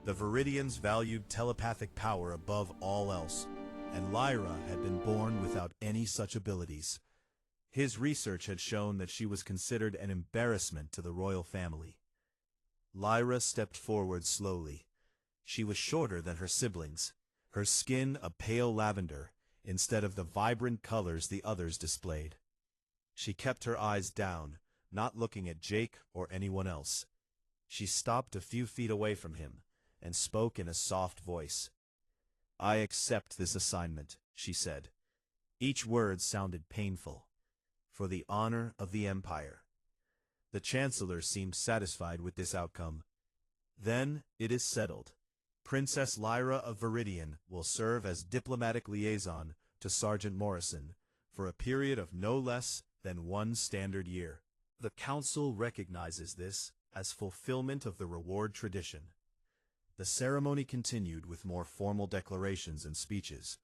The Viridians valued telepathic power above all else, and Lyra had been born without any such abilities. His research had shown that she was considered an embarrassment to the royal family. Lyra stepped forward slowly. She was shorter than her siblings, her skin a pale lavender, instead of the vibrant colors the others displayed. She kept her eyes down, not looking at Jake or anyone else. She stopped a few feet away from him, and spoke in a soft voice. "I accept this assignment," she said. Each word sounded painful. "For the honor of the Empire." The Chancellor seemed satisfied with this outcome. "Then it is settled. Princess Lyra of Viridian will serve as diplomatic liaison to Sergeant Morrison for a period of no less than 1 standard year. The Council recognizes this as fulfillment of the reward tradition." The ceremony continued with more formal declarations and speeches,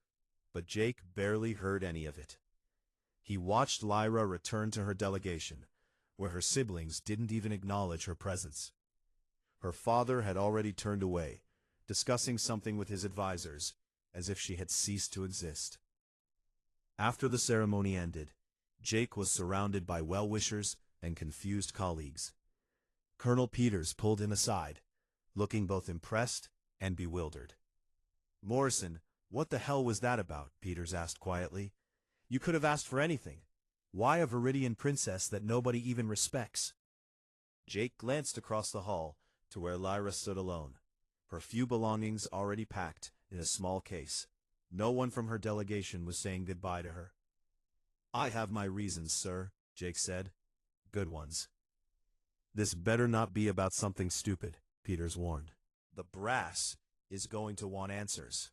but Jake barely heard any of it. He watched Lyra return to her delegation, where her siblings didn't even acknowledge her presence. Her father had already turned away, discussing something with his advisors, as if she had ceased to exist. After the ceremony ended, Jake was surrounded by well-wishers and confused colleagues. Colonel Peters pulled him aside, looking both impressed and bewildered. "Morrison, what the hell was that about?" Peters asked quietly. "You could have asked for anything. Why a Viridian princess that nobody even respects?" Jake glanced across the hall to where Lyra stood alone, her few belongings already packed in a small case. No one from her delegation was saying goodbye to her. "I have my reasons, sir," Jake said. "Good ones." "This better not be about something stupid," Peters warned. "The brass is going to want answers."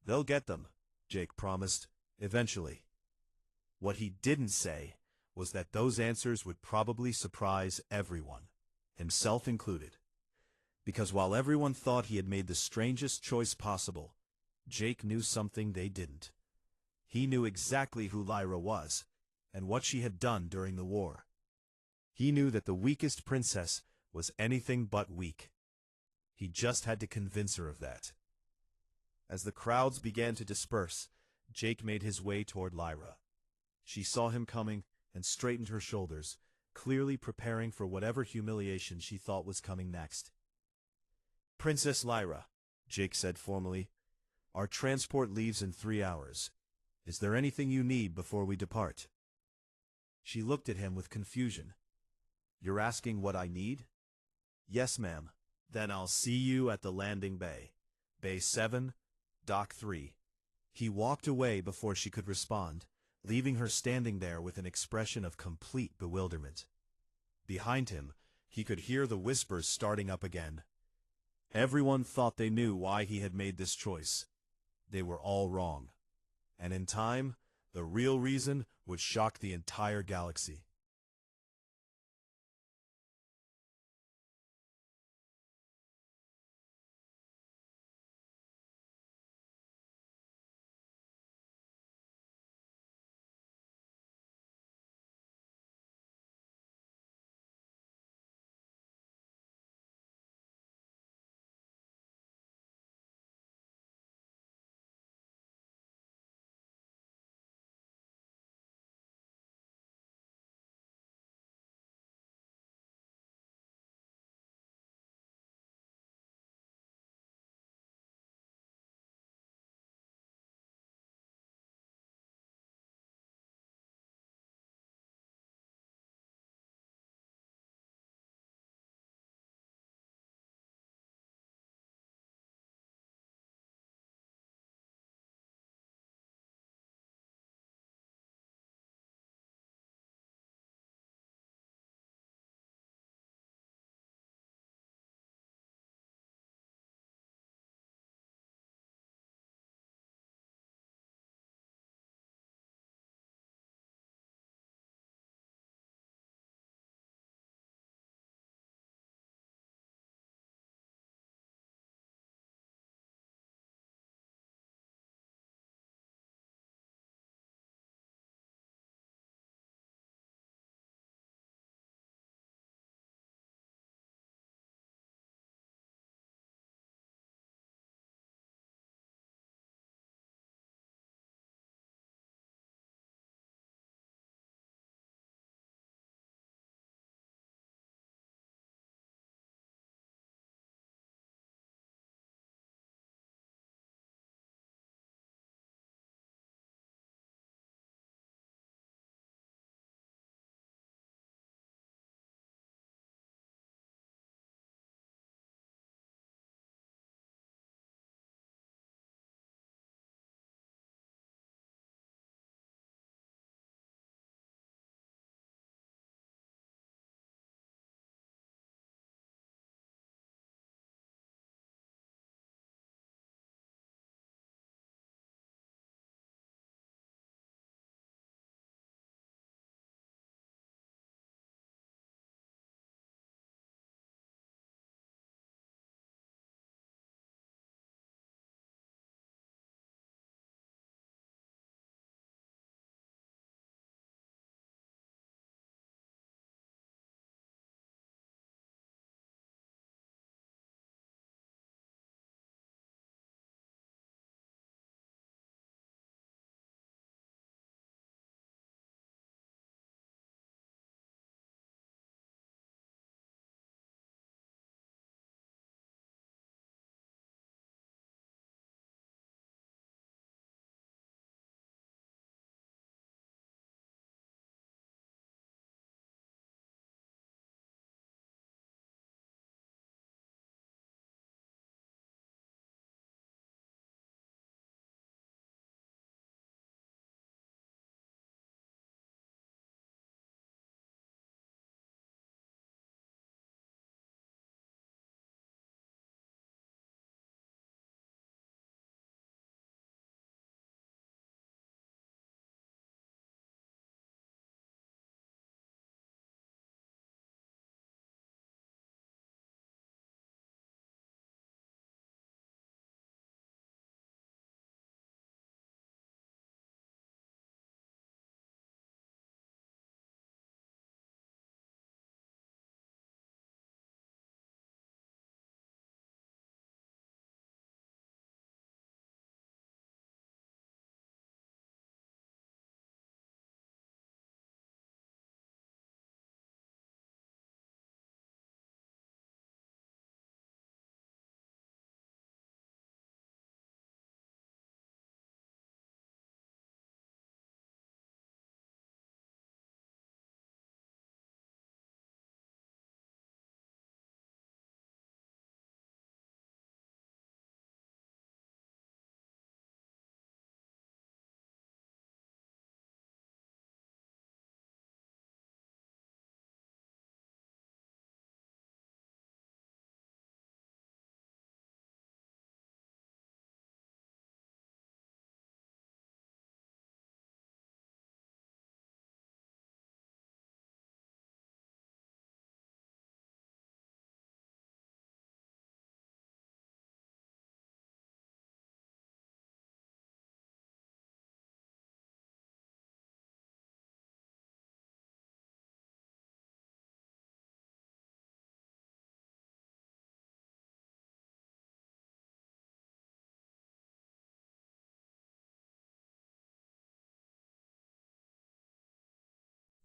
"They'll get them," Jake promised, "eventually." What he didn't say was that those answers would probably surprise everyone, himself included. Because while everyone thought he had made the strangest choice possible, Jake knew something they didn't. He knew exactly who Lyra was, and what she had done during the war. He knew that the weakest princess was anything but weak. He just had to convince her of that. As the crowds began to disperse, Jake made his way toward Lyra. She saw him coming and straightened her shoulders, clearly preparing for whatever humiliation she thought was coming next. "Princess Lyra," Jake said formally, "our transport leaves in 3 hours. Is there anything you need before we depart?" She looked at him with confusion. "You're asking what I need?" "Yes, ma'am." "Then I'll see you at the landing bay. Bay 7, Dock 3. He walked away before she could respond, leaving her standing there with an expression of complete bewilderment. Behind him, he could hear the whispers starting up again. Everyone thought they knew why he had made this choice. They were all wrong. And in time, the real reason would shock the entire galaxy.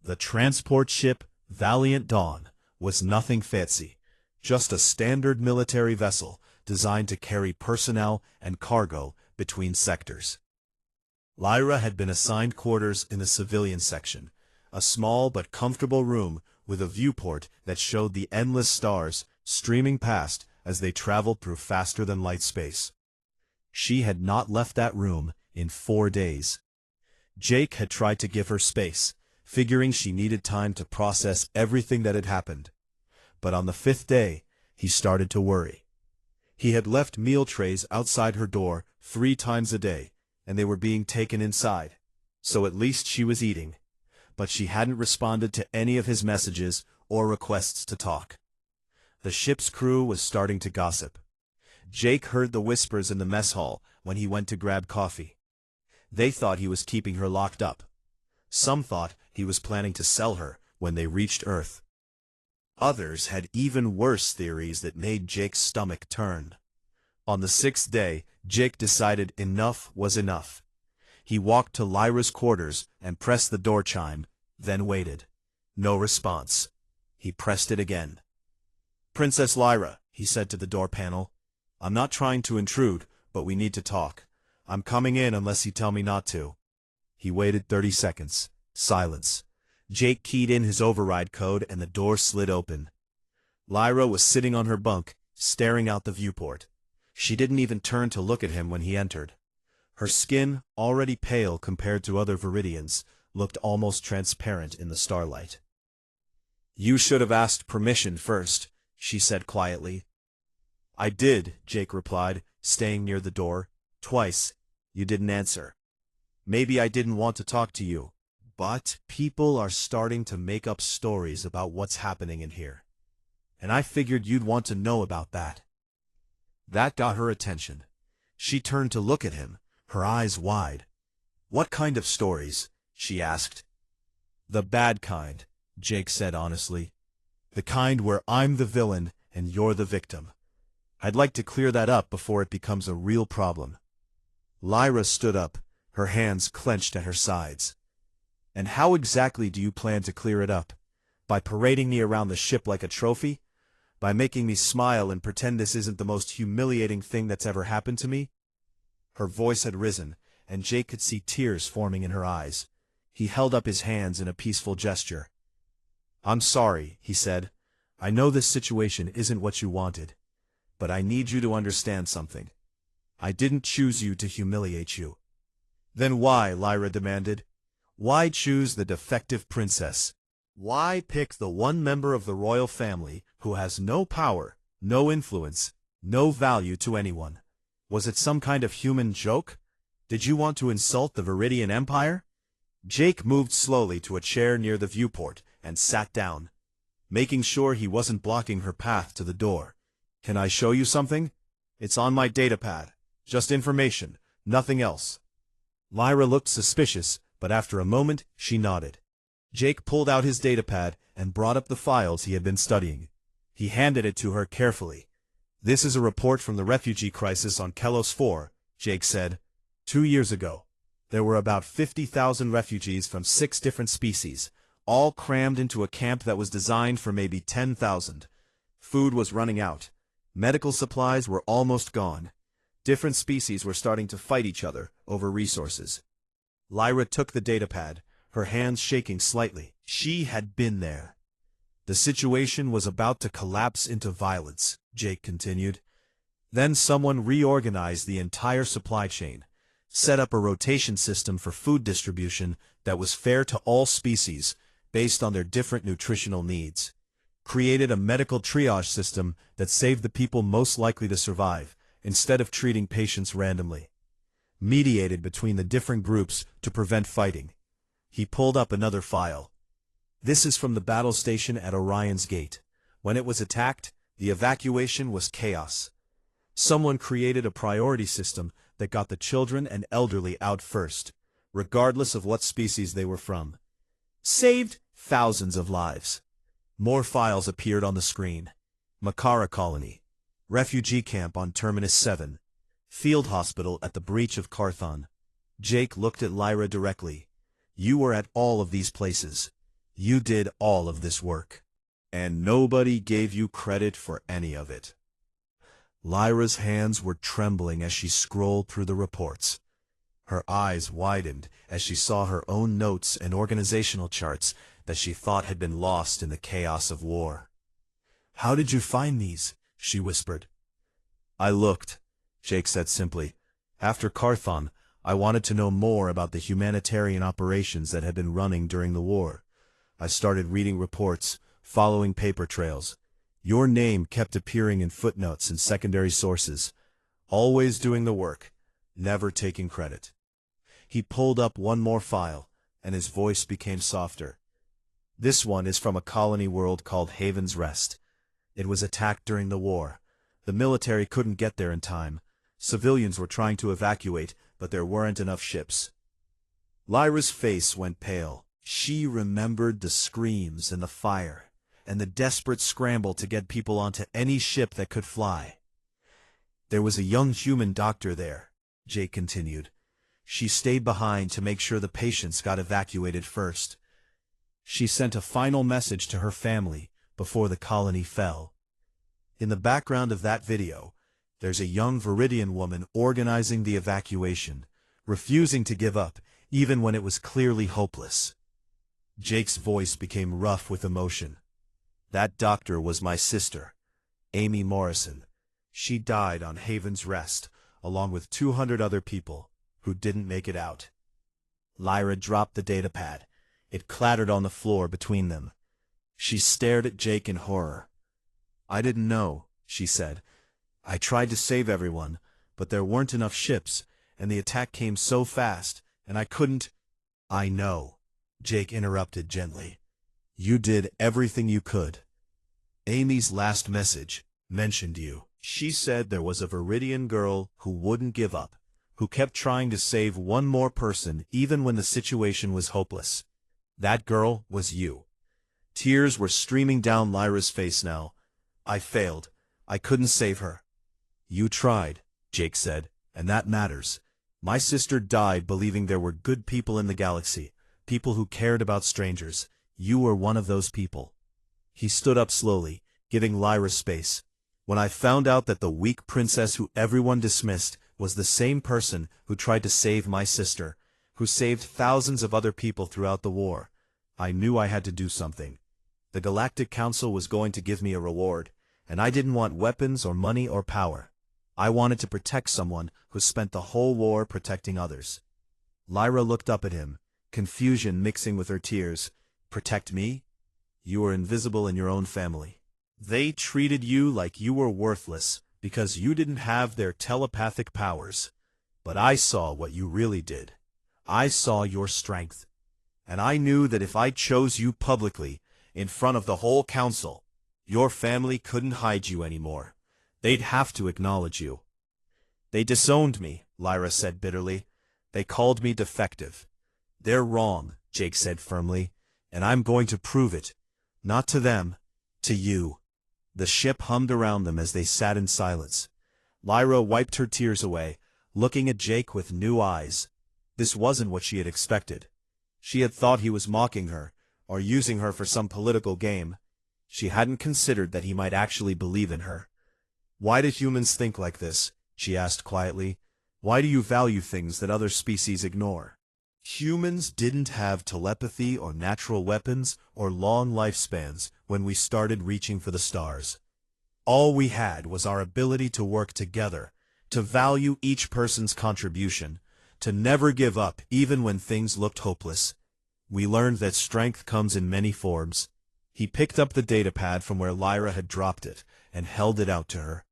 The transport ship, Valiant Dawn, was nothing fancy, just a standard military vessel designed to carry personnel and cargo between sectors. Lyra had been assigned quarters in the civilian section, a small but comfortable room with a viewport that showed the endless stars streaming past as they traveled through faster-than-light space. She had not left that room in 4 days. Jake had tried to give her space, figuring she needed time to process everything that had happened. But on the 5th day, he started to worry. He had left meal trays outside her door 3 times a day, and they were being taken inside, so at least she was eating. But she hadn't responded to any of his messages or requests to talk. The ship's crew was starting to gossip. Jake heard the whispers in the mess hall when he went to grab coffee. They thought he was keeping her locked up. Some thought he was planning to sell her when they reached Earth. Others had even worse theories that made Jake's stomach turn. On the 6th day, Jake decided enough was enough. He walked to Lyra's quarters and pressed the door chime, then waited. No response. He pressed it again. "Princess Lyra," he said to the door panel. "I'm not trying to intrude, but we need to talk. I'm coming in unless you tell me not to." He waited 30 seconds. Silence. Jake keyed in his override code and the door slid open. Lyra was sitting on her bunk, staring out the viewport. She didn't even turn to look at him when he entered. Her skin, already pale compared to other Viridians, looked almost transparent in the starlight. "You should have asked permission first," she said quietly. "I did," Jake replied, staying near the door. "Twice. You didn't answer. Maybe I didn't want to talk to you. But people are starting to make up stories about what's happening in here. And I figured you'd want to know about that." That got her attention. She turned to look at him, her eyes wide. "What kind of stories?" she asked. "The bad kind," Jake said honestly. "The kind where I'm the villain and you're the victim. I'd like to clear that up before it becomes a real problem." Lyra stood up, her hands clenched at her sides. "And how exactly do you plan to clear it up? By parading me around the ship like a trophy? By making me smile and pretend this isn't the most humiliating thing that's ever happened to me?" Her voice had risen, and Jake could see tears forming in her eyes. He held up his hands in a peaceful gesture. "I'm sorry," he said. "I know this situation isn't what you wanted. But I need you to understand something. I didn't choose you to humiliate you." "Then why?" Lyra demanded. "Why choose the defective princess? Why pick the one member of the royal family who has no power, no influence, no value to anyone? Was it some kind of human joke? Did you want to insult the Viridian Empire?" Jake moved slowly to a chair near the viewport and sat down, making sure he wasn't blocking her path to the door. "Can I show you something? It's on my datapad. Just information, nothing else." Lyra looked suspicious, but after a moment, she nodded. Jake pulled out his datapad and brought up the files he had been studying. He handed it to her carefully. "This is a report from the refugee crisis on Kelos 4, Jake said. 2 years ago, there were about 50,000 refugees from 6 different species, all crammed into a camp that was designed for maybe 10,000. Food was running out. Medical supplies were almost gone. Different species were starting to fight each other over resources." Lyra took the datapad, her hands shaking slightly. She had been there. "The situation was about to collapse into violence," Jake continued. "Then someone reorganized the entire supply chain, set up a rotation system for food distribution that was fair to all species based on their different nutritional needs, created a medical triage system that saved the people most likely to survive, instead of treating patients randomly, mediated between the different groups to prevent fighting." He pulled up another file. "This is from the battle station at Orion's Gate. When it was attacked, the evacuation was chaos. Someone created a priority system that got the children and elderly out first, regardless of what species they were from. Saved thousands of lives." More files appeared on the screen. Makara Colony, Refugee Camp on Terminus 7, Field Hospital at the Breach of Carthon. Jake looked at Lyra directly. "You were at all of these places. You did all of this work, and nobody gave you credit for any of it. Lyra's hands were trembling as she scrolled through the reports. Her eyes widened as she saw her own notes and organizational charts that she thought had been lost in the chaos of war. "How did you find these?" she whispered. "I looked," Jake said simply. "After Carthon, I wanted to know more about the humanitarian operations that had been running during the war. I started reading reports, following paper trails. Your name kept appearing in footnotes and secondary sources, always doing the work, never taking credit." He pulled up one more file, and his voice became softer. "This one is from a colony world called Haven's Rest. It was attacked during the war. The military couldn't get there in time. Civilians were trying to evacuate, but there weren't enough ships." Lyra's face went pale. She remembered the screams and the fire, and the desperate scramble to get people onto any ship that could fly. "There was a young human doctor there," Jake continued. "She stayed behind to make sure the patients got evacuated first. She sent a final message to her family before the colony fell." In the background of that video, there's a young Viridian woman organizing the evacuation, refusing to give up even when it was clearly hopeless. Jake's voice became rough with emotion. "That doctor was my sister, Amy Morrison. She died on Haven's Rest, along with 200 other people who didn't make it out." Lyra dropped the datapad. It clattered on the floor between them. She stared at Jake in horror. "I didn't know," she said. "I tried to save everyone, but there weren't enough ships, and the attack came so fast, and I couldn't—" "I know," Jake interrupted gently. "You did everything you could. Amy's last message mentioned you. She said there was a Viridian girl who wouldn't give up, who kept trying to save one more person even when the situation was hopeless. That girl was you." Tears were streaming down Lyra's face now. "I failed. I couldn't save her." "You tried," Jake said, "and that matters. My sister died believing there were good people in the galaxy, people who cared about strangers. You were one of those people." He stood up slowly, giving Lyra space. "When I found out that the weak princess who everyone dismissed was the same person who tried to save my sister, who saved thousands of other people throughout the war, I knew I had to do something. The Galactic Council was going to give me a reward, and I didn't want weapons or money or power. I wanted to protect someone who spent the whole war protecting others." Lyra looked up at him, confusion mixing with her tears. "Protect me? You were invisible in your own family. They treated you like you were worthless because you didn't have their telepathic powers. But I saw what you really did. I saw your strength. And I knew that if I chose you publicly, in front of the whole council, your family couldn't hide you anymore. They'd have to acknowledge you." "They disowned me," Lyra said bitterly. "They called me defective." "They're wrong," Jake said firmly, "and I'm going to prove it. Not to them, to you." The ship hummed around them as they sat in silence. Lyra wiped her tears away, looking at Jake with new eyes. This wasn't what she had expected. She had thought he was mocking her, or using her for some political game. She hadn't considered that he might actually believe in her. "Why do humans think like this?" she asked quietly. "Why do you value things that other species ignore?" Humans didn't have telepathy or natural weapons or long lifespans when we started reaching for the stars. All we had was our ability to work together, to value each person's contribution, to never give up even when things looked hopeless. We learned that strength comes in many forms. He picked up the datapad from where Lyra had dropped it and held it out to her.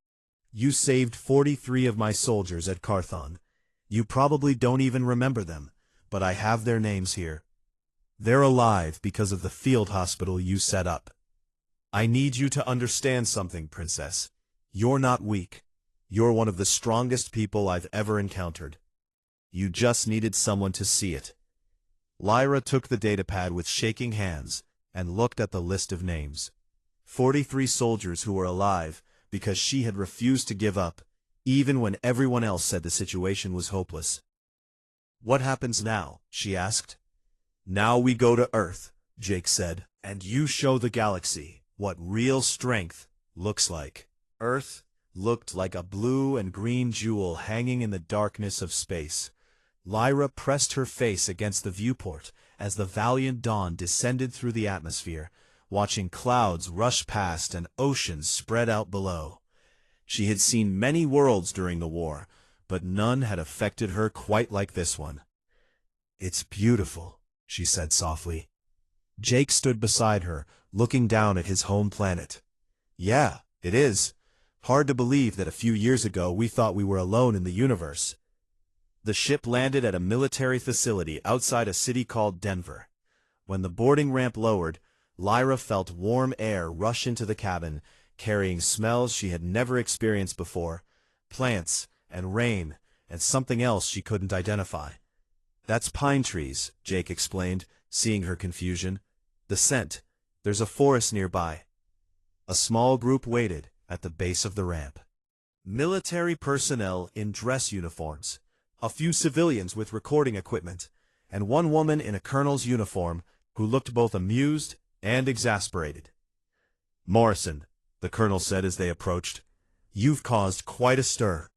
"You saved 43 of my soldiers at Carthon. You probably don't even remember them, but I have their names here. They're alive because of the field hospital you set up. I need you to understand something, Princess. You're not weak. You're one of the strongest people I've ever encountered. You just needed someone to see it." Lyra took the datapad with shaking hands and looked at the list of names. 43 soldiers who were alive because she had refused to give up, even when everyone else said the situation was hopeless. "What happens now?" she asked. "Now we go to Earth," Jake said, "and you show the galaxy what real strength looks like." Earth looked like a blue and green jewel hanging in the darkness of space. Lyra pressed her face against the viewport as the valiant dawn descended through the atmosphere, watching clouds rush past and oceans spread out below. She had seen many worlds during the war, but none had affected her quite like this one. "It's beautiful," she said softly. Jake stood beside her, looking down at his home planet. "Yeah, it is. Hard to believe that a few years ago we thought we were alone in the universe." The ship landed at a military facility outside a city called Denver. When the boarding ramp lowered, Lyra felt warm air rush into the cabin, carrying smells she had never experienced before: plants and rain and something else she couldn't identify. "That's pine trees," Jake explained, seeing her confusion. "The scent. There's a forest nearby." A small group waited at the base of the ramp. Military personnel in dress uniforms, a few civilians with recording equipment, and one woman in a colonel's uniform who looked both amused and exasperated. "Morrison," the colonel said as they approached, "you've caused quite a stir.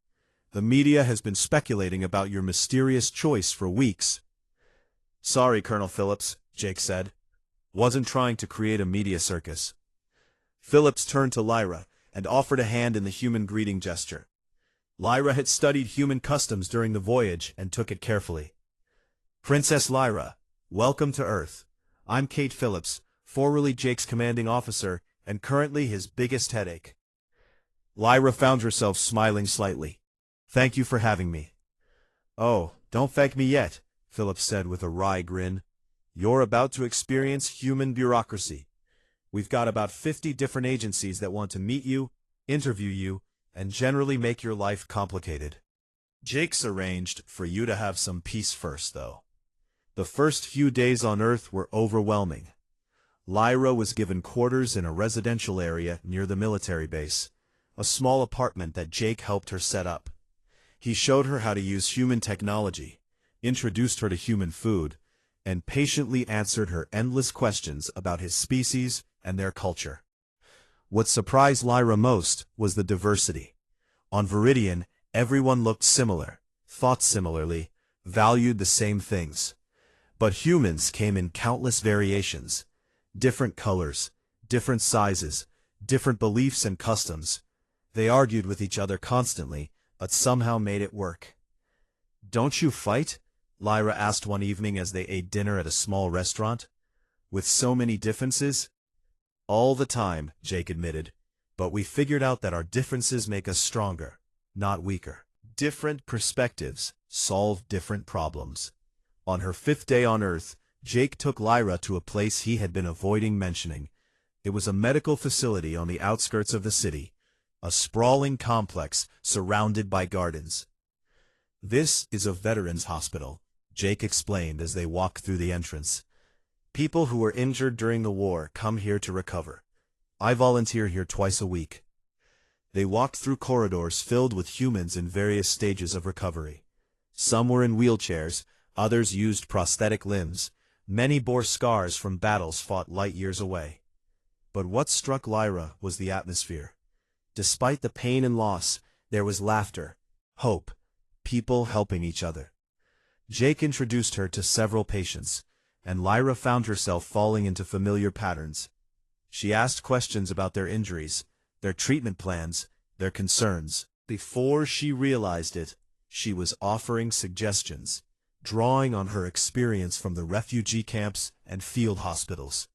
The media has been speculating about your mysterious choice for weeks." "Sorry, Colonel Phillips," Jake said. "Wasn't trying to create a media circus." Phillips turned to Lyra and offered a hand in the human greeting gesture. Lyra had studied human customs during the voyage and took it carefully. "Princess Lyra, welcome to Earth. I'm Kate Phillips, formerly Jake's commanding officer and currently his biggest headache." Lyra found herself smiling slightly. "Thank you for having me." "Oh, don't thank me yet," Phillips said with a wry grin. "You're about to experience human bureaucracy. We've got about 50 different agencies that want to meet you, interview you, and generally make your life complicated. Jake's arranged for you to have some peace first, though." The first few days on Earth were overwhelming. Lyra was given quarters in a residential area near the military base, a small apartment that Jake helped her set up. He showed her how to use human technology, introduced her to human food, and patiently answered her endless questions about his species and their culture. What surprised Lyra most was the diversity. On Viridian, everyone looked similar, thought similarly, valued the same things. But humans came in countless variations: different colors, different sizes, different beliefs and customs. They argued with each other constantly, but somehow made it work. "Don't you fight?" Lyra asked one evening as they ate dinner at a small restaurant. "With so many differences?" "All the time," Jake admitted, "but we figured out that our differences make us stronger, not weaker. Different perspectives solve different problems." On her 5th day on Earth, Jake took Lyra to a place he had been avoiding mentioning. It was a medical facility on the outskirts of the city, a sprawling complex surrounded by gardens. "This is a veterans hospital," Jake explained as they walked through the entrance. "People who were injured during the war come here to recover. I volunteer here twice a week." They walked through corridors filled with humans in various stages of recovery. Some were in wheelchairs, others used prosthetic limbs. Many bore scars from battles fought light years away. But what struck Lyra was the atmosphere. Despite the pain and loss, there was laughter, hope, people helping each other. Jake introduced her to several patients, and Lyra found herself falling into familiar patterns. She asked questions about their injuries, their treatment plans, their concerns. Before she realized it, she was offering suggestions, drawing on her experience from the refugee camps and field hospitals.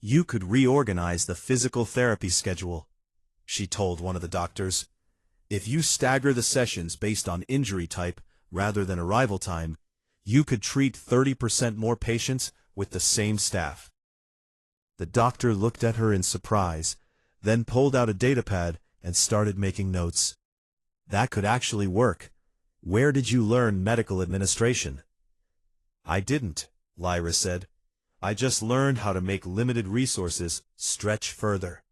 "You could reorganize the physical therapy schedule," she told one of the doctors. "If you stagger the sessions based on injury type rather than arrival time, you could treat 30% more patients with the same staff." The doctor looked at her in surprise, then pulled out a datapad and started making notes. "That could actually work. Where did you learn medical administration?" "I didn't," Lyra said. "I just learned how to make limited resources stretch further."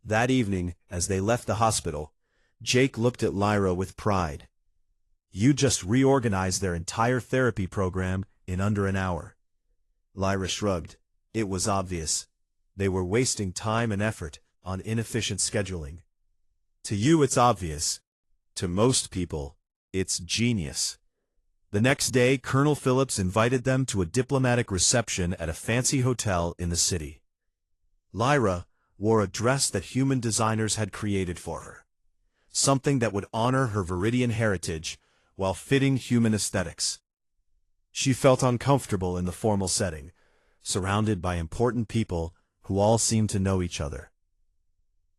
That evening, as they left the hospital, Jake looked at Lyra with pride. "You just reorganized their entire therapy program in under an hour." Lyra shrugged. It was obvious. They were wasting time and effort on inefficient scheduling. To you it's obvious. To most people, it's genius. The next day, Colonel Phillips invited them to a diplomatic reception at a fancy hotel in the city. Lyra wore a dress that human designers had created for her. Something that would honor her Viridian heritage while fitting human aesthetics. She felt uncomfortable in the formal setting, surrounded by important people who all seemed to know each other.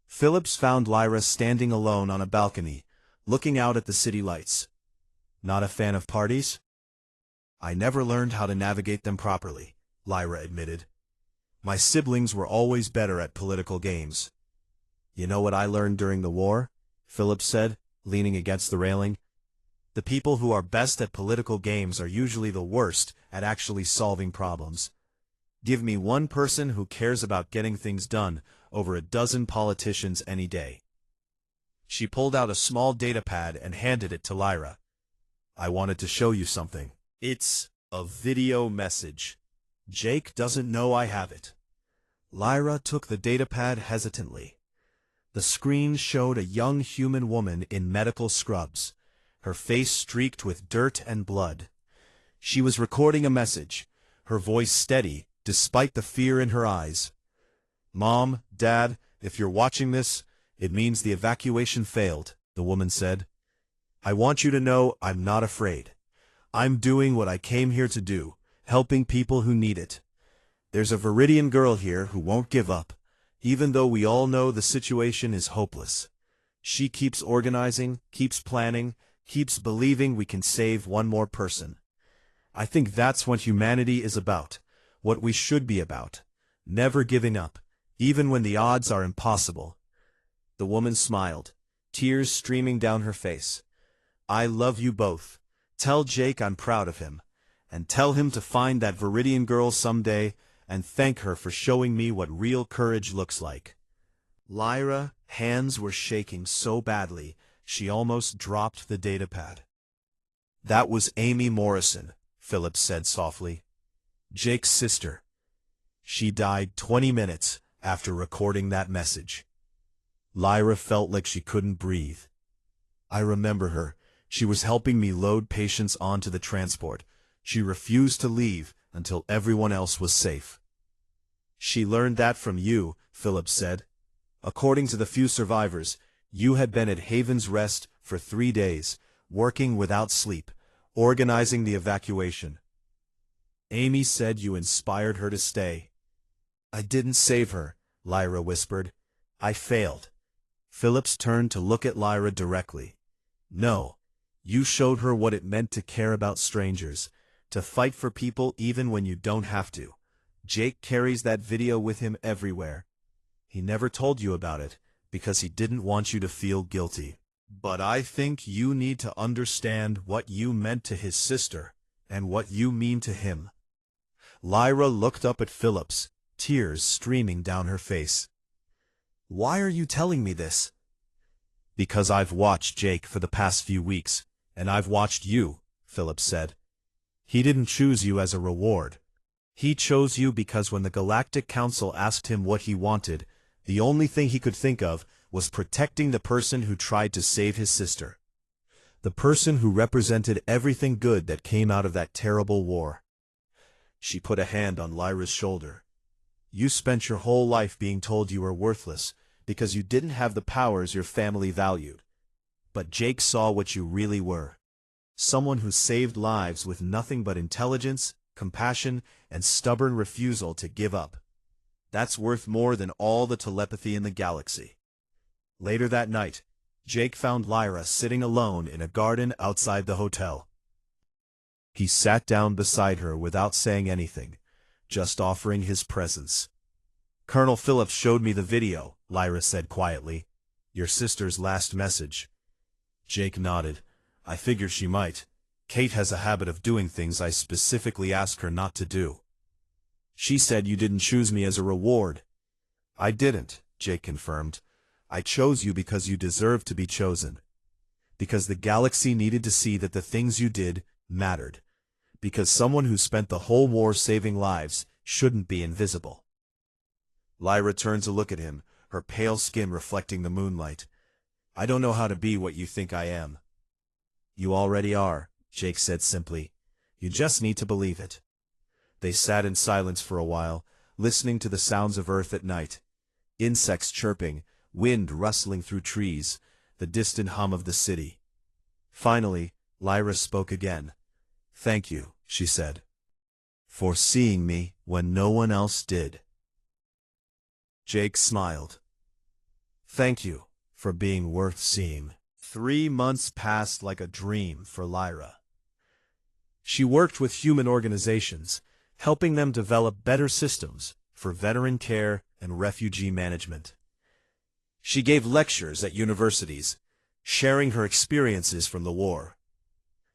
Phillips found Lyra standing alone on a balcony, looking out at the city lights. Not a fan of parties? I never learned how to navigate them properly, Lyra admitted. My siblings were always better at political games. You know what I learned during the war? Phillips said, leaning against the railing. The people who are best at political games are usually the worst at actually solving problems. Give me one person who cares about getting things done over a dozen politicians any day. She pulled out a small datapad and handed it to Lyra. I wanted to show you something. It's a video message. Jake doesn't know I have it. Lyra took the datapad hesitantly. The screen showed a young human woman in medical scrubs, her face streaked with dirt and blood. She was recording a message, her voice steady, despite the fear in her eyes. Mom, Dad, if you're watching this, it means the evacuation failed, the woman said. I want you to know I'm not afraid. I'm doing what I came here to do, helping people who need it. There's a Viridian girl here who won't give up, even though we all know the situation is hopeless. She keeps organizing, keeps planning, keeps believing we can save one more person. I think that's what humanity is about, what we should be about, never giving up, even when the odds are impossible. The woman smiled, tears streaming down her face. I love you both. Tell Jake I'm proud of him, and tell him to find that Viridian girl someday and thank her for showing me what real courage looks like. Lyra's hands were shaking so badly, she almost dropped the datapad. That was Amy Morrison, Phillips said softly. Jake's sister. She died 20 minutes after recording that message. Lyra felt like she couldn't breathe. I remember her. She was helping me load patients onto the transport. She refused to leave until everyone else was safe. She learned that from you, Phillips said. According to the few survivors, you had been at Haven's Rest for 3 days, working without sleep, organizing the evacuation. Amy said you inspired her to stay. I didn't save her, Lyra whispered. I failed. Phillips turned to look at Lyra directly. No, you showed her what it meant to care about strangers, to fight for people even when you don't have to. Jake carries that video with him everywhere. He never told you about it because he didn't want you to feel guilty. But I think you need to understand what you meant to his sister and what you mean to him. Lyra looked up at Phillips, tears streaming down her face. Why are you telling me this? Because I've watched Jake for the past few weeks, and I've watched you, Phillips said. He didn't choose you as a reward. He chose you because when the Galactic Council asked him what he wanted, the only thing he could think of was protecting the person who tried to save his sister. The person who represented everything good that came out of that terrible war. She put a hand on Lyra's shoulder. You spent your whole life being told you were worthless because you didn't have the powers your family valued. But Jake saw what you really were. Someone who saved lives with nothing but intelligence, compassion, and stubborn refusal to give up. That's worth more than all the telepathy in the galaxy. Later that night, Jake found Lyra sitting alone in a garden outside the hotel. He sat down beside her without saying anything, just offering his presence. Colonel Phillips showed me the video, Lyra said quietly. Your sister's last message. Jake nodded. I figured she might. Kate has a habit of doing things I specifically ask her not to do. She said you didn't choose me as a reward. I didn't, Jake confirmed. I chose you because you deserved to be chosen. Because the galaxy needed to see that the things you did mattered. Because someone who spent the whole war saving lives shouldn't be invisible. Lyra turned to look at him, her pale skin reflecting the moonlight. I don't know how to be what you think I am. You already are, Jake said simply. You just need to believe it. They sat in silence for a while, listening to the sounds of Earth at night. Insects chirping, wind rustling through trees, the distant hum of the city. Finally, Lyra spoke again. Thank you, she said, for seeing me when no one else did. Jake smiled. Thank you for being worth seeing. 3 months passed like a dream for Lyra. She worked with human organizations, helping them develop better systems for veteran care and refugee management. She gave lectures at universities, sharing her experiences from the war.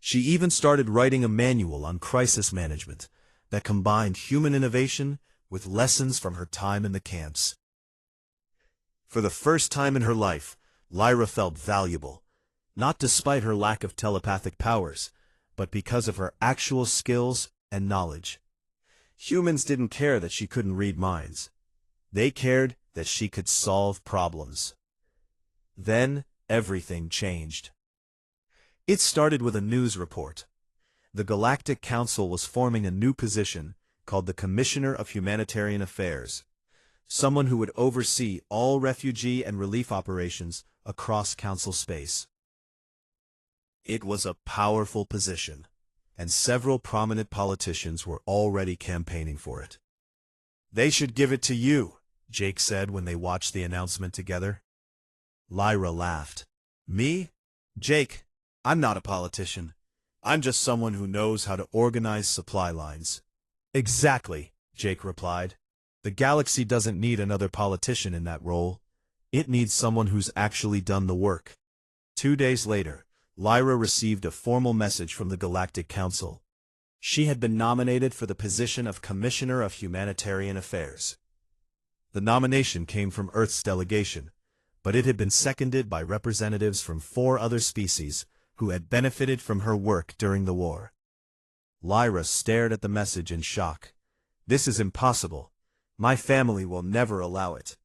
She even started writing a manual on crisis management that combined human innovation with lessons from her time in the camps. For the first time in her life, Lyra felt valuable, not despite her lack of telepathic powers, but because of her actual skills and knowledge. Humans didn't care that she couldn't read minds. They cared that she could solve problems. Then, everything changed. It started with a news report. The Galactic Council was forming a new position called the Commissioner of Humanitarian Affairs, someone who would oversee all refugee and relief operations across Council space. It was a powerful position, and several prominent politicians were already campaigning for it. They should give it to you, Jake said when they watched the announcement together. Lyra laughed. Me? Jake, I'm not a politician. I'm just someone who knows how to organize supply lines. Exactly, Jake replied. The galaxy doesn't need another politician in that role. It needs someone who's actually done the work. 2 days later, Lyra received a formal message from the Galactic Council. She had been nominated for the position of Commissioner of Humanitarian Affairs. The nomination came from Earth's delegation, but it had been seconded by representatives from 4 other species who had benefited from her work during the war. Lyra stared at the message in shock. This is impossible. My family will never allow it.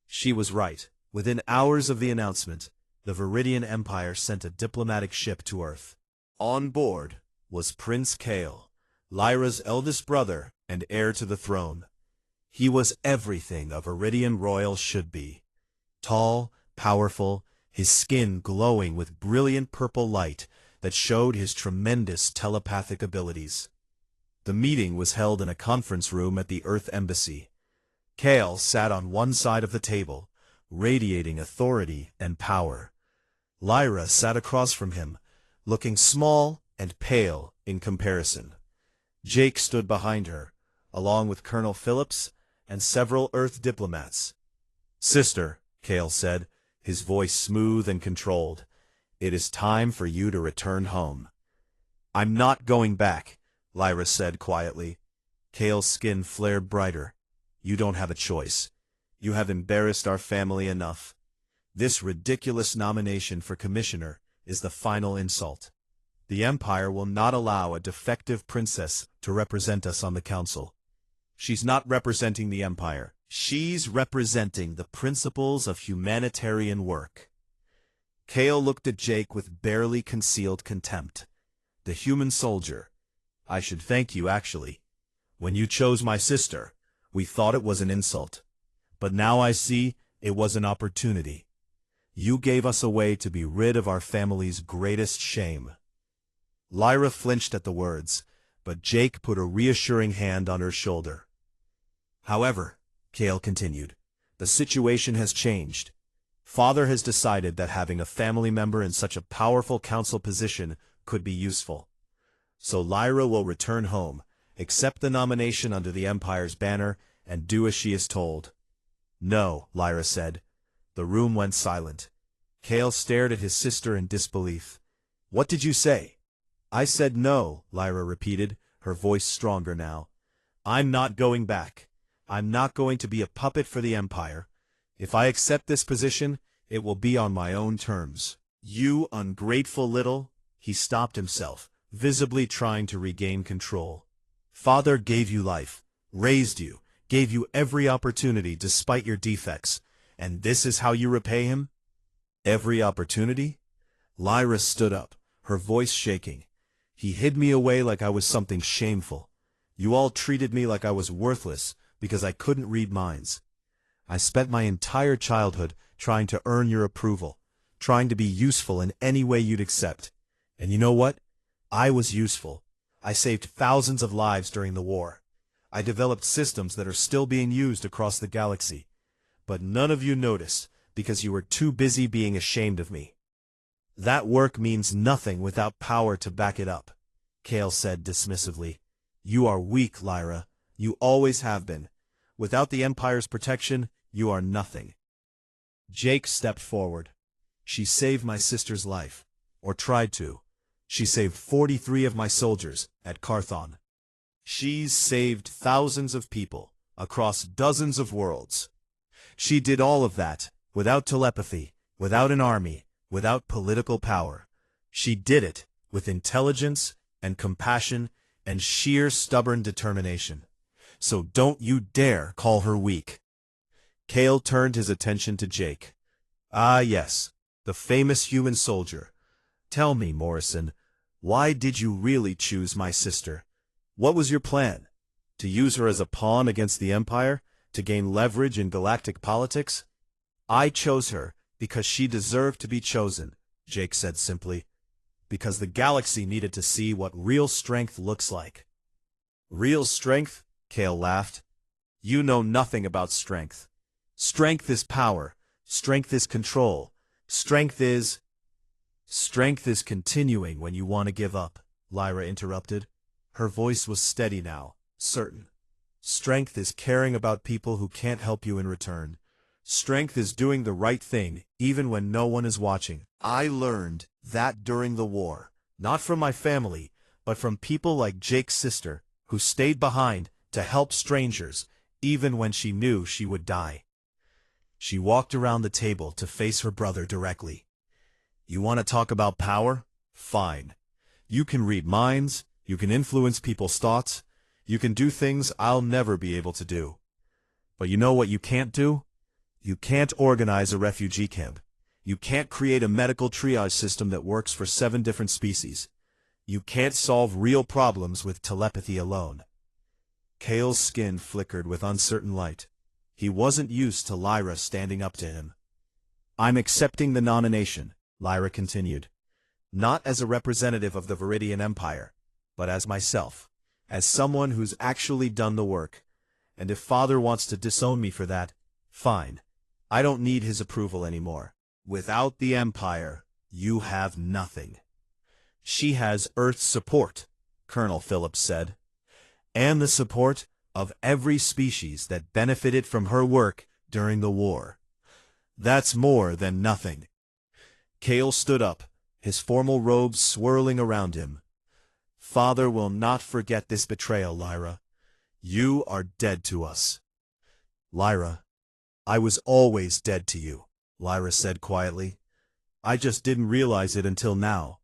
She was right. Within hours of the announcement, the Viridian Empire sent a diplomatic ship to Earth. On board was Prince Kale, Lyra's eldest brother and heir to the throne. He was everything a Viridian royal should be. Tall, powerful, his skin glowing with brilliant purple light that showed his tremendous telepathic abilities. The meeting was held in a conference room at the Earth Embassy. Kale sat on one side of the table, radiating authority and power. Lyra sat across from him, looking small and pale in comparison. Jake stood behind her, along with Colonel Phillips and several Earth diplomats. Sister, Kale said, his voice smooth and controlled, it is time for you to return home. I'm not going back, Lyra said quietly. Kale's skin flared brighter. You don't have a choice. You have embarrassed our family enough. This ridiculous nomination for commissioner is the final insult. The Empire will not allow a defective princess to represent us on the council. She's not representing the Empire. She's representing the principles of humanitarian work. Kale looked at Jake with barely concealed contempt. The human soldier. I should thank you, actually. When you chose my sister, we thought it was an insult. But now I see it was an opportunity. You gave us a way to be rid of our family's greatest shame. Lyra flinched at the words, but Jake put a reassuring hand on her shoulder. However, Kale continued, the situation has changed. Father has decided that having a family member in such a powerful council position could be useful. So Lyra will return home, accept the nomination under the Empire's banner, and do as she is told. No, Lyra said. The room went silent. Kale stared at his sister in disbelief. What did you say? I said no, Lyra repeated, her voice stronger now. I'm not going back. I'm not going to be a puppet for the Empire. If I accept this position, it will be on my own terms. You ungrateful little... He stopped himself, visibly trying to regain control. Father gave you life, raised you, gave you every opportunity despite your defects, and this is how you repay him? Every opportunity? Lyra stood up, her voice shaking. He hid me away like I was something shameful. You all treated me like I was worthless because I couldn't read minds. I spent my entire childhood trying to earn your approval, trying to be useful in any way you'd accept. And you know what? I was useful. I saved thousands of lives during the war. I developed systems that are still being used across the galaxy. But none of you noticed because you were too busy being ashamed of me. That work means nothing without power to back it up, Kale said dismissively. You are weak, Lyra. You always have been. Without the Empire's protection, you are nothing. Jake stepped forward. She saved my sister's life. Or tried to. She saved 43 of my soldiers at Carthon. She's saved thousands of people across dozens of worlds. She did all of that without telepathy, without an army, without political power. She did it with intelligence and compassion and sheer stubborn determination. So don't you dare call her weak. Kale turned his attention to Jake. Ah yes, the famous human soldier. Tell me, Morrison, why did you really choose my sister? What was your plan? To use her as a pawn against the Empire? To gain leverage in galactic politics? I chose her because she deserved to be chosen, Jake said simply. Because the galaxy needed to see what real strength looks like. Real strength? Kale laughed. You know nothing about strength. Strength is power. Strength is control. Strength is continuing when you want to give up, Lyra interrupted. Her voice was steady now, certain. Strength is caring about people who can't help you in return. Strength is doing the right thing, even when no one is watching. I learned that during the war, not from my family, but from people like Jake's sister, who stayed behind to help strangers, even when she knew she would die. She walked around the table to face her brother directly. You want to talk about power? Fine. You can read minds, you can influence people's thoughts, you can do things I'll never be able to do. But you know what you can't do? You can't organize a refugee camp. You can't create a medical triage system that works for 7 different species. You can't solve real problems with telepathy alone. Kale's skin flickered with uncertain light. He wasn't used to Lyra standing up to him. I'm accepting the nomination, Lyra continued. Not as a representative of the Viridian Empire, but as myself. As someone who's actually done the work. And if Father wants to disown me for that, fine. I don't need his approval anymore. Without the Empire, you have nothing. She has Earth's support, Colonel Phillips said. And the support of every species that benefited from her work during the war. That's more than nothing. Kale stood up, his formal robes swirling around him. Father will not forget this betrayal, Lyra. You are dead to us. Lyra, I was always dead to you, Lyra said quietly. I just didn't realize it until now.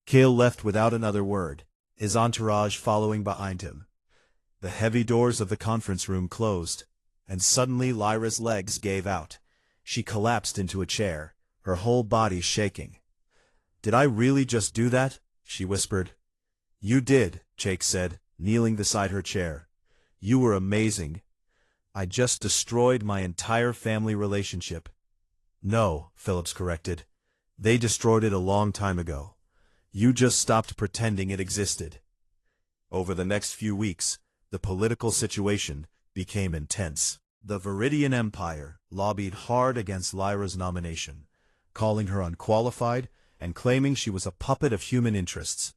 Kale left without another word, his entourage following behind him. The heavy doors of the conference room closed, and suddenly Lyra's legs gave out. She collapsed into a chair, her whole body shaking. Did I really just do that? She whispered. You did, Jake said, kneeling beside her chair. You were amazing. I just destroyed my entire family relationship. No, Phillips corrected. They destroyed it a long time ago. You just stopped pretending it existed. Over the next few weeks, the political situation became intense. The Viridian Empire lobbied hard against Lyra's nomination, calling her unqualified and claiming she was a puppet of human interests.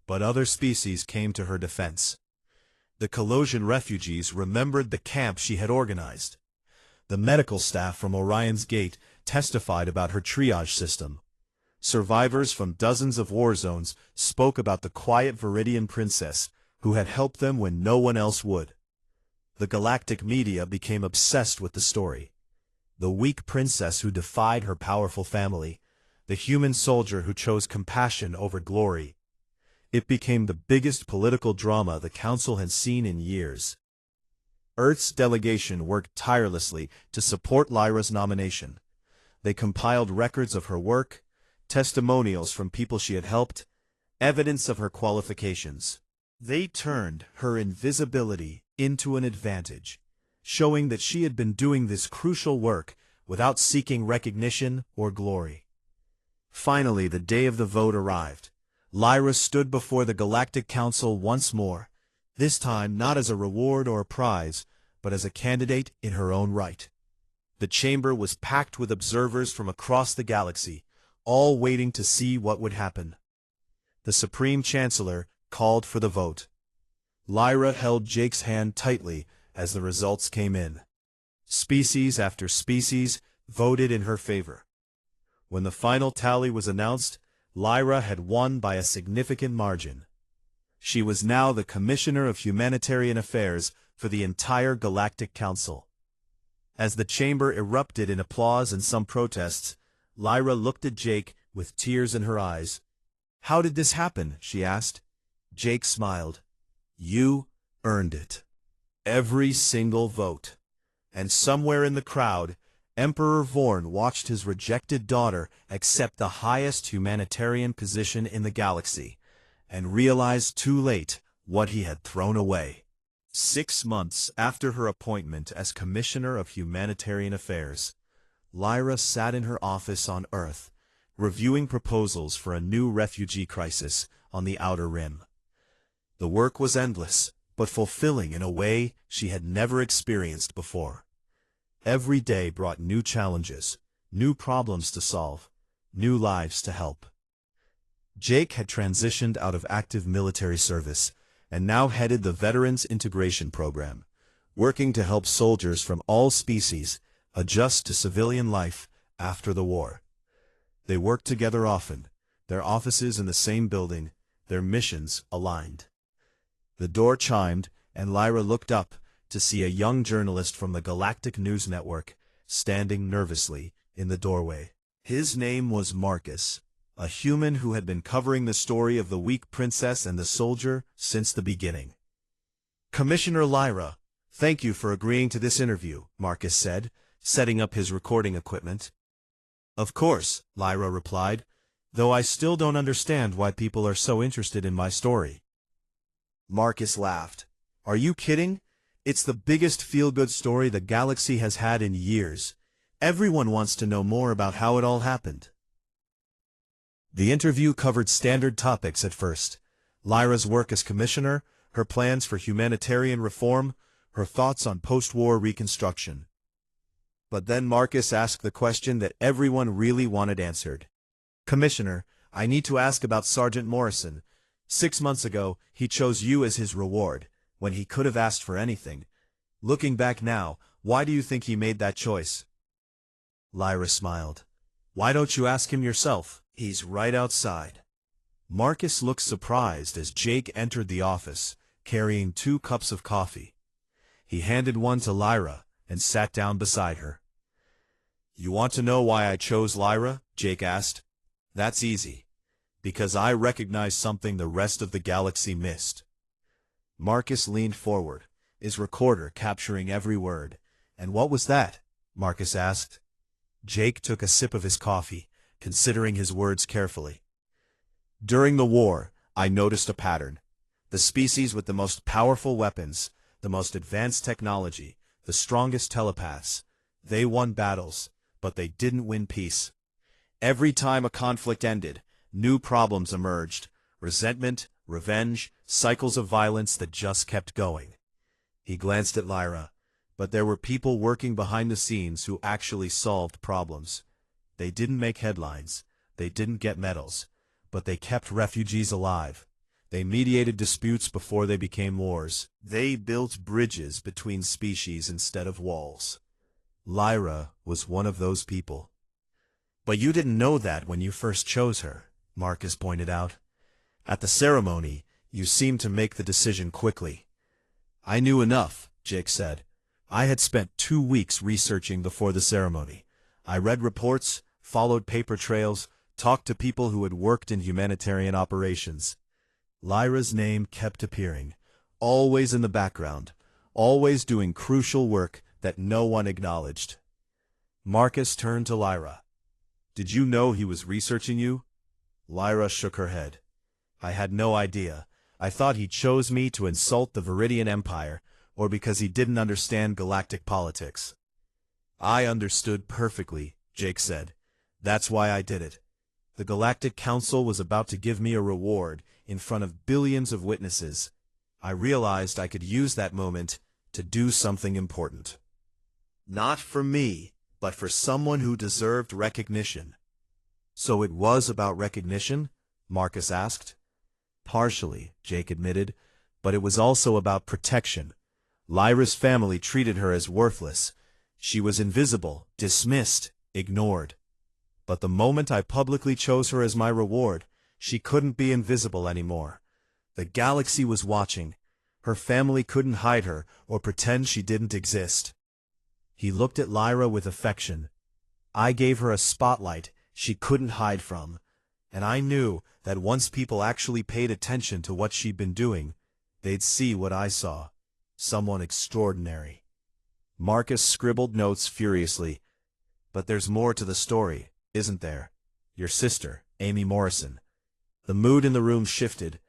But other species came to her defense. The Colossian refugees remembered the camp she had organized. The medical staff from Orion's Gate testified about her triage system. Survivors from dozens of war zones spoke about the quiet Viridian princess who had helped them when no one else would. The galactic media became obsessed with the story. The weak princess who defied her powerful family, the human soldier who chose compassion over glory. It became the biggest political drama the Council had seen in years. Earth's delegation worked tirelessly to support Lyra's nomination. They compiled records of her work, testimonials from people she had helped, evidence of her qualifications. They turned her invisibility into an advantage, showing that she had been doing this crucial work without seeking recognition or glory. Finally, the day of the vote arrived. Lyra stood before the Galactic Council once more, this time not as a reward or a prize, but as a candidate in her own right. The chamber was packed with observers from across the galaxy, all waiting to see what would happen. The Supreme Chancellor called for the vote. Lyra held Jake's hand tightly as the results came in. Species after species voted in her favor. When the final tally was announced, Lyra had won by a significant margin. She was now the Commissioner of Humanitarian Affairs for the entire Galactic Council. As the chamber erupted in applause and some protests, Lyra looked at Jake with tears in her eyes. "How did this happen?" she asked. Jake smiled. "You earned it. Every single vote." And somewhere in the crowd, Emperor Vorn watched his rejected daughter accept the highest humanitarian position in the galaxy, and realized too late what he had thrown away. 6 months after her appointment as Commissioner of Humanitarian Affairs, Lyra sat in her office on Earth, reviewing proposals for a new refugee crisis on the Outer Rim. The work was endless, but fulfilling in a way she had never experienced before. Every day brought new challenges, new problems to solve, new lives to help. Jake had transitioned out of active military service and now headed the Veterans Integration Program, working to help soldiers from all species adjust to civilian life after the war. They worked together often, their offices in the same building, their missions aligned. The door chimed, and Lyra looked up to see a young journalist from the Galactic News Network standing nervously in the doorway. His name was Marcus, a human who had been covering the story of the weak princess and the soldier since the beginning. "Commissioner Lyra, thank you for agreeing to this interview," Marcus said, setting up his recording equipment. "Of course," Lyra replied, "though I still don't understand why people are so interested in my story." Marcus laughed. "Are you kidding? It's the biggest feel-good story the galaxy has had in years. Everyone wants to know more about how it all happened." The interview covered standard topics at first: Lyra's work as commissioner, her plans for humanitarian reform, her thoughts on post-war reconstruction. But then Marcus asked the question that everyone really wanted answered. "Commissioner, I need to ask about Sergeant Morrison. 6 months ago, he chose you as his reward, when he could have asked for anything. Looking back now, why do you think he made that choice?" Lyra smiled. "Why don't you ask him yourself? He's right outside." Marcus looked surprised as Jake entered the office, carrying 2 cups of coffee. He handed one to Lyra and sat down beside her. "You want to know why I chose Lyra?" Jake asked. "That's easy. Because I recognize something the rest of the galaxy missed." Marcus leaned forward, his recorder capturing every word. "And what was that?" Marcus asked. Jake took a sip of his coffee, considering his words carefully. "During the war, I noticed a pattern. The species with the most powerful weapons, the most advanced technology, the strongest telepaths, they won battles, but they didn't win peace. Every time a conflict ended, new problems emerged: resentment, revenge, cycles of violence that just kept going." He glanced at Lyra, but there were people working behind the scenes who actually solved problems. They didn't make headlines, they didn't get medals, but they kept refugees alive. They mediated disputes before they became wars. They built bridges between species instead of walls. Lyra was one of those people. "But you didn't know that when you first chose her," Marcus pointed out. "At the ceremony, you seemed to make the decision quickly." "I knew enough," Jake said. "I had spent 2 weeks researching before the ceremony. I read reports, followed paper trails, talked to people who had worked in humanitarian operations." Lyra's name kept appearing, always in the background, always doing crucial work that no one acknowledged. Marcus turned to Lyra. "Did you know he was researching you?" Lyra shook her head. "I had no idea. I thought he chose me to insult the Viridian Empire, or because he didn't understand galactic politics." "I understood perfectly," Jake said. "That's why I did it. The Galactic Council was about to give me a reward in front of billions of witnesses. I realized I could use that moment to do something important. Not for me, but for someone who deserved recognition." "So it was about recognition?" Marcus asked. "Partially," Jake admitted, "but it was also about protection. Lyra's family treated her as worthless. She was invisible, dismissed, ignored. But the moment I publicly chose her as my reward, she couldn't be invisible anymore. The galaxy was watching. Her family couldn't hide her or pretend she didn't exist." He looked at Lyra with affection. "I gave her a spotlight she couldn't hide from, and I knew that once people actually paid attention to what she'd been doing, they'd see what I saw. Someone extraordinary." Marcus scribbled notes furiously. "But there's more to the story, isn't there? Your sister, Amy Morrison." The mood in the room shifted.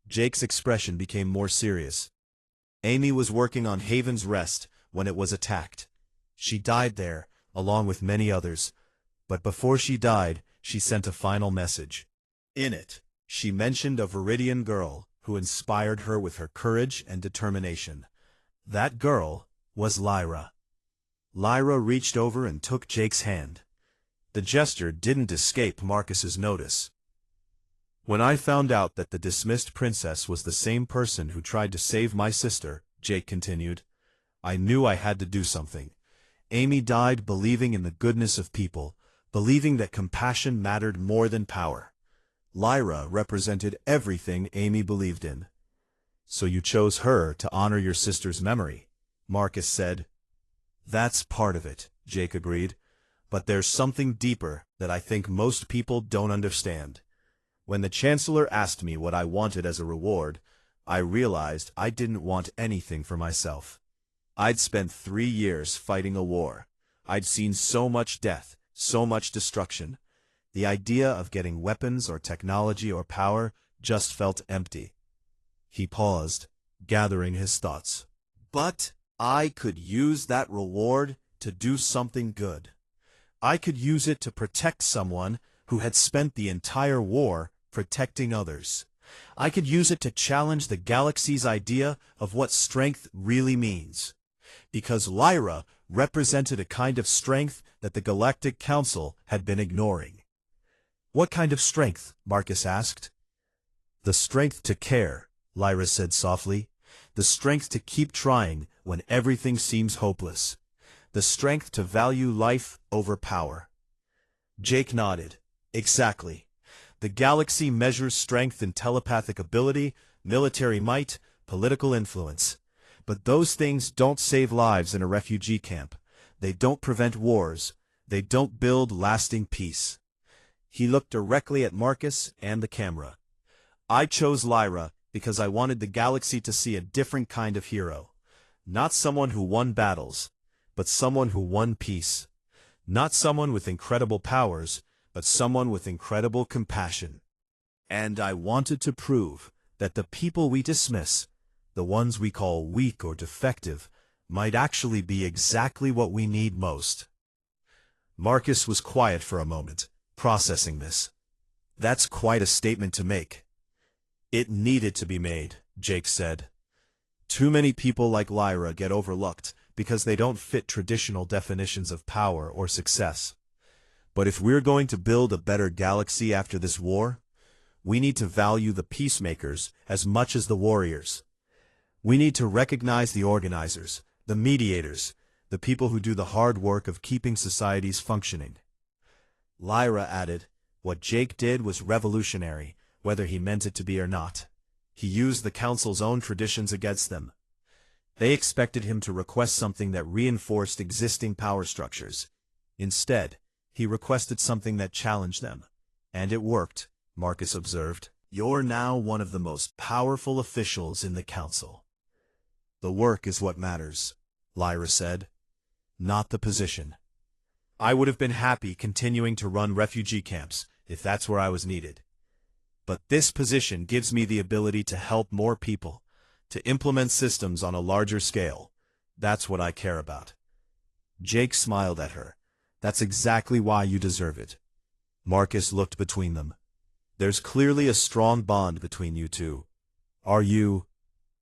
Jake's expression became more serious. "Amy was working on Haven's Rest when it was attacked. She died there, along with many others. But before she died, she sent a final message. In it, she mentioned a Viridian girl who inspired her with her courage and determination. That girl was Lyra." Lyra reached over and took Jake's hand. The gesture didn't escape Marcus's notice. "When I found out that the dismissed princess was the same person who tried to save my sister," Jake continued, "I knew I had to do something. Amy died believing in the goodness of people, believing that compassion mattered more than power. Lyra represented everything Amy believed in." "So you chose her to honor your sister's memory," Marcus said. "That's part of it," Jake agreed. "But there's something deeper that I think most people don't understand. When the Chancellor asked me what I wanted as a reward, I realized I didn't want anything for myself. I'd spent 3 years fighting a war. I'd seen so much death, so much destruction. The idea of getting weapons or technology or power just felt empty." He paused, gathering his thoughts. "But I could use that reward to do something good. I could use it to protect someone who had spent the entire war protecting others. I could use it to challenge the galaxy's idea of what strength really means. Because Lyra represented a kind of strength that the Galactic Council had been ignoring." "What kind of strength?" Marcus asked. "The strength to care," Lyra said softly. "The strength to keep trying when everything seems hopeless. The strength to value life over power." Jake nodded. "Exactly. The galaxy measures strength in telepathic ability, military might, political influence. But those things don't save lives in a refugee camp. They don't prevent wars. They don't build lasting peace." He looked directly at Marcus and the camera. "I chose Lyra because I wanted the galaxy to see a different kind of hero. Not someone who won battles, but someone who won peace. Not someone with incredible powers, but someone with incredible compassion. And I wanted to prove that the people we dismiss, the ones we call weak or defective, might actually be exactly what we need most." Marcus was quiet for a moment, processing this. "That's quite a statement to make." "It needed to be made," Jake said. "Too many people like Lyra get overlooked because they don't fit traditional definitions of power or success. But if we're going to build a better galaxy after this war, we need to value the peacemakers as much as the warriors. We need to recognize the organizers, the mediators, the people who do the hard work of keeping societies functioning." Lyra added, "What Jake did was revolutionary, whether he meant it to be or not. He used the Council's own traditions against them. They expected him to request something that reinforced existing power structures. Instead, he requested something that challenged them. And it worked," Marcus observed. "You're now one of the most powerful officials in the Council." The work is what matters, Lyra said, not the position. I would have been happy continuing to run refugee camps if that's where I was needed. But this position gives me the ability to help more people, to implement systems on a larger scale. That's what I care about. Jake smiled at her. That's exactly why you deserve it. Marcus looked between them. There's clearly a strong bond between you two. Are you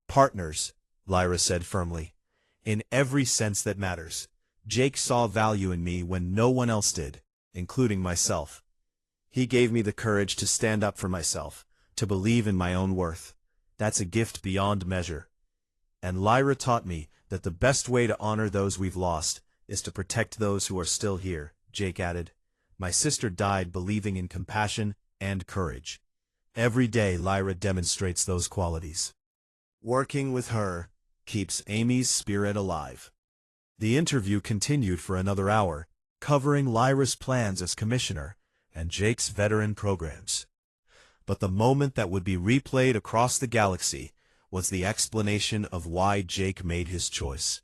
partners? Lyra said firmly. In every sense that matters. Jake saw value in me when no one else did, including myself. He gave me the courage to stand up for myself, to believe in my own worth. That's a gift beyond measure. And Lyra taught me that the best way to honor those we've lost is to protect those who are still here, Jake added. My sister died believing in compassion and courage. Every day Lyra demonstrates those qualities. Working with her keeps Amy's spirit alive. The interview continued for another hour, covering Lyra's plans as commissioner and Jake's veteran programs. But the moment that would be replayed across the galaxy was the explanation of why Jake made his choice.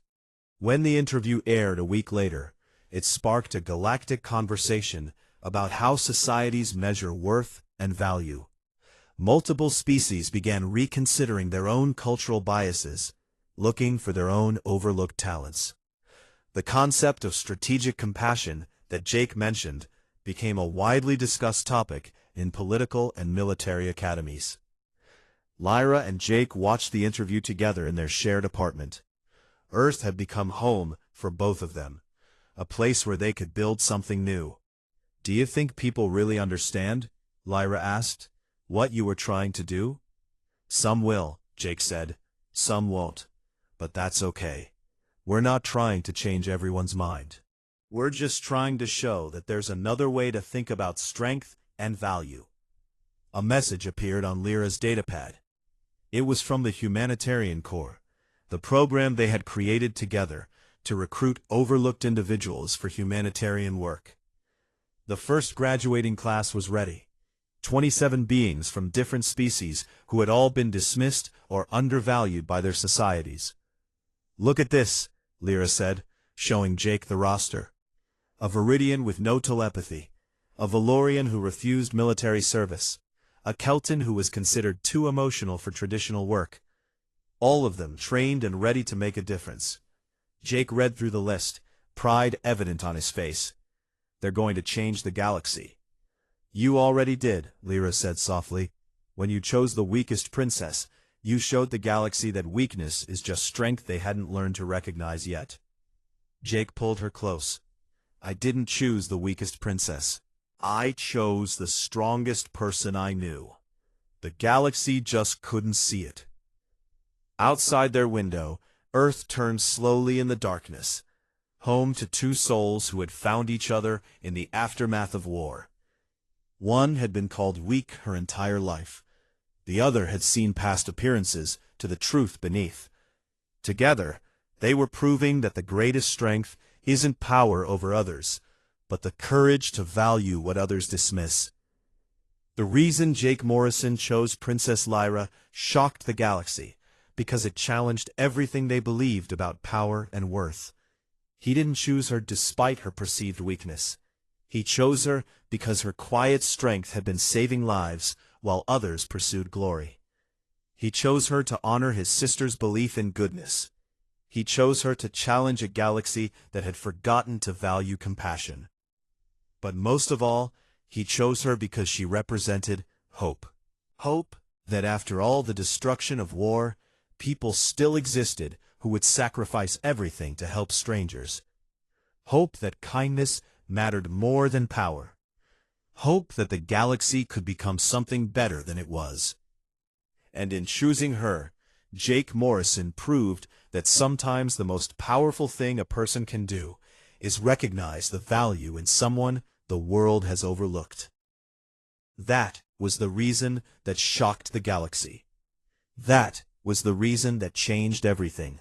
When the interview aired a week later, it sparked a galactic conversation about how societies measure worth and value. Multiple species began reconsidering their own cultural biases, looking for their own overlooked talents. The concept of strategic compassion that Jake mentioned became a widely discussed topic in political and military academies. Lyra and Jake watched the interview together in their shared apartment. Earth had become home for both of them, a place where they could build something new. Do you think people really understand? Lyra asked. What you were trying to do? Some will, Jake said. Some won't. But that's okay. We're not trying to change everyone's mind. We're just trying to show that there's another way to think about strength and value. A message appeared on Lyra's datapad. It was from the Humanitarian Corps, the program they had created together to recruit overlooked individuals for humanitarian work. The first graduating class was ready. 27 beings from different species who had all been dismissed or undervalued by their societies. Look at this, Lyra said, showing Jake the roster. A Viridian with no telepathy, a Valorian who refused military service, a Kelton who was considered too emotional for traditional work. All of them trained and ready to make a difference. Jake read through the list, pride evident on his face. They're going to change the galaxy. You already did, Lyra said softly. When you chose the weakest princess, you showed the galaxy that weakness is just strength they hadn't learned to recognize yet. Jake pulled her close. I didn't choose the weakest princess. I chose the strongest person I knew. The galaxy just couldn't see it. Outside their window, Earth turned slowly in the darkness, home to two souls who had found each other in the aftermath of war. One had been called weak her entire life. The other had seen past appearances to the truth beneath. Together, they were proving that the greatest strength isn't power over others, but the courage to value what others dismiss. The reason Jake Morrison chose Princess Lyra shocked the galaxy, because it challenged everything they believed about power and worth. He didn't choose her despite her perceived weakness. He chose her because her quiet strength had been saving lives while others pursued glory. He chose her to honor his sister's belief in goodness. He chose her to challenge a galaxy that had forgotten to value compassion. But most of all, he chose her because she represented hope. Hope that after all the destruction of war, people still existed who would sacrifice everything to help strangers. Hope that kindness mattered more than power. Hope that the galaxy could become something better than it was. And in choosing her, Jake Morrison proved that sometimes the most powerful thing a person can do is recognize the value in someone the world has overlooked. That was the reason that shocked the galaxy. That was the reason that changed everything.